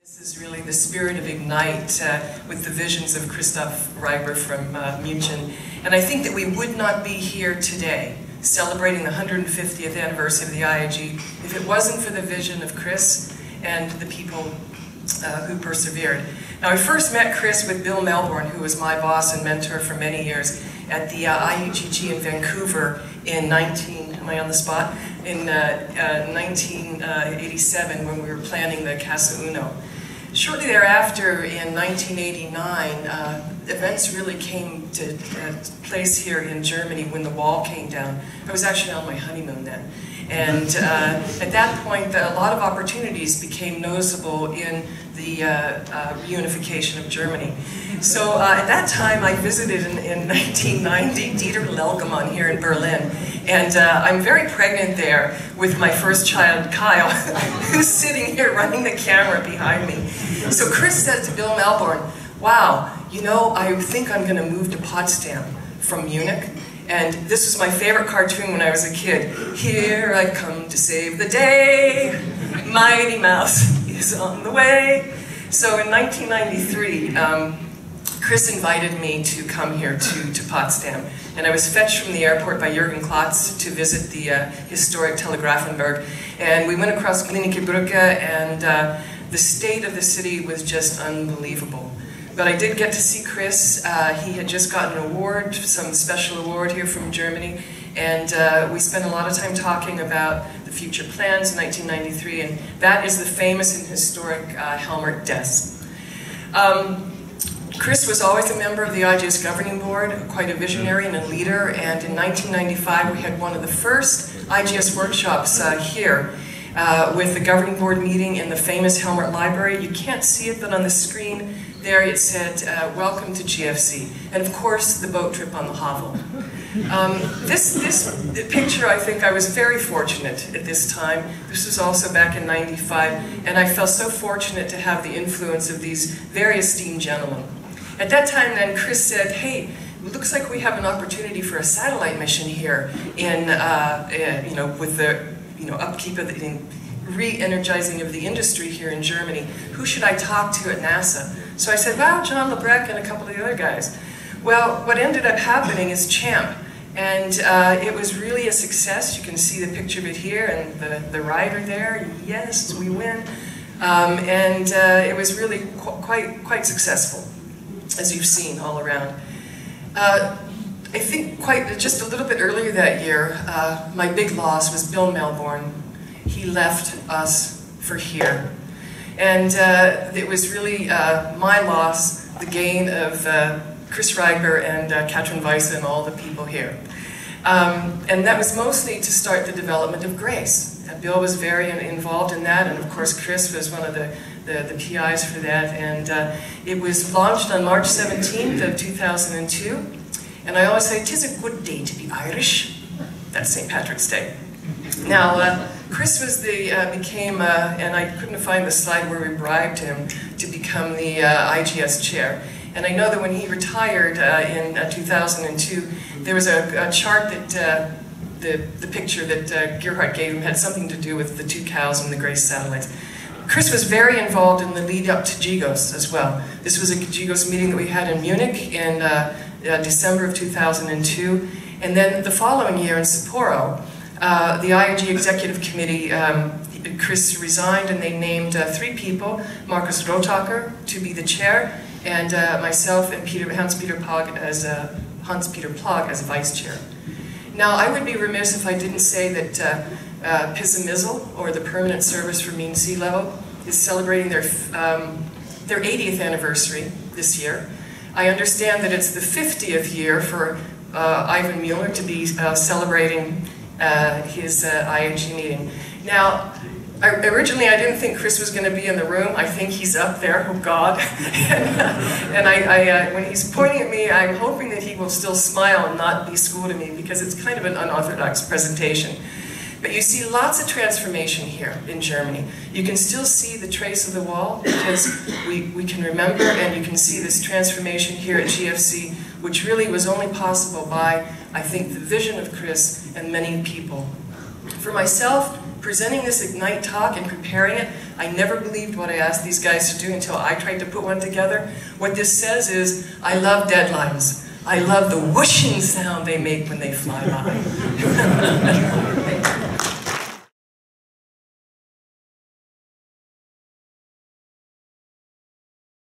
This is really the spirit of Ignite with the visions of Christoph Reigber from Munich. And I think that we would not be here today celebrating the 150th anniversary of the IAG if it wasn't for the vision of Chris and the people who persevered. Now, I first met Chris with Bill Melbourne, who was my boss and mentor for many years, at the IUGG in Vancouver in 1987 when we were planning the Casa Uno. Shortly thereafter, in 1989, events really came to place here in Germany when the wall came down. I was actually on my honeymoon then. And at that point, a lot of opportunities became noticeable in the reunification of Germany. So at that time, I visited in 1990 Dieter Lelgemann here in Berlin. And I'm very pregnant there with my first child, Kyle, who's sitting here running the camera behind me. So Chris said to Bill Melbourne, wow, you know, I think I'm going to move to Potsdam from Munich. And this was my favorite cartoon when I was a kid. Here I come to save the day, Mighty Mouse is on the way. So in 1993, Chris invited me to come here to Potsdam. And I was fetched from the airport by Jürgen Klotz to visit the historic Telegrafenberg. And we went across Glienicke Brücke, and the state of the city was just unbelievable. But I did get to see Chris. He had just gotten an award, some special award here from Germany, and we spent a lot of time talking about the future plans in 1993, and that is the famous and historic Helmert desk. Chris was always a member of the IGS governing board, quite a visionary and a leader, and in 1995 we had one of the first IGS workshops here with the governing board meeting in the famous Helmert Library. You can't see it, but on the screen there it said, welcome to GFC, and of course the boat trip on the Havel. This picture, I think I was very fortunate at this time. This was also back in '95, and I felt so fortunate to have the influence of these very esteemed gentlemen. At that time then, Chris said, hey, it looks like we have an opportunity for a satellite mission here in, with the upkeep of the re-energizing of the industry here in Germany. Who should I talk to at NASA? So I said, well, John Lebrecq and a couple of the other guys. Well, what ended up happening is CHAMP, and it was really a success. You can see the picture of it here, and the rider there. Yes, we win. And it was really quite successful, as you've seen all around. I think just a little bit earlier that year, my big loss was Bill Melbourne. He left us for here. And it was really my loss, the gain of Chris Reigber and Katrin Weisse and all the people here. And that was mostly to start the development of GRACE. Bill was very involved in that, and of course Chris was one of the PIs for that. And it was launched on March 17th of 2002. And I always say, 'tis a good day to be Irish. That's St. Patrick's Day. Now, Chris was became, and I couldn't find the slide where we bribed him to become the IGS chair. And I know that when he retired in 2002, there was a chart that, the picture that Gerhard gave him had something to do with the 2 cows and the GRACE satellites. Chris was very involved in the lead up to GGOS as well. This was a GGOS meeting that we had in Munich in December of 2002. And then the following year in Sapporo, the IAG Executive Committee, Chris resigned, and they named 3 people, Markus Rotacker to be the chair, and myself and Hans-Peter Plog as vice chair. Now, I would be remiss if I didn't say that PISA-MISL, or the Permanent Service for Mean Sea Level, is celebrating their 80th anniversary this year. I understand that it's the 50th year for Ivan Mueller to be celebrating his IAG meeting. Now, originally I didn't think Chris was going to be in the room. I think he's up there, oh God. And when he's pointing at me, I'm hoping that he will still smile and not be schooled at me, because it's kind of an unorthodox presentation. But you see lots of transformation here in Germany. You can still see the trace of the wall, because we can remember, and you can see this transformation here at GFC, which really was only possible by, I think, the vision of Chris and many people For myself, presenting this Ignite talk and preparing it, I never believed what I asked these guys to do until I tried to put one together. What this says is, I love deadlines. I love the whooshing sound they make when they fly by.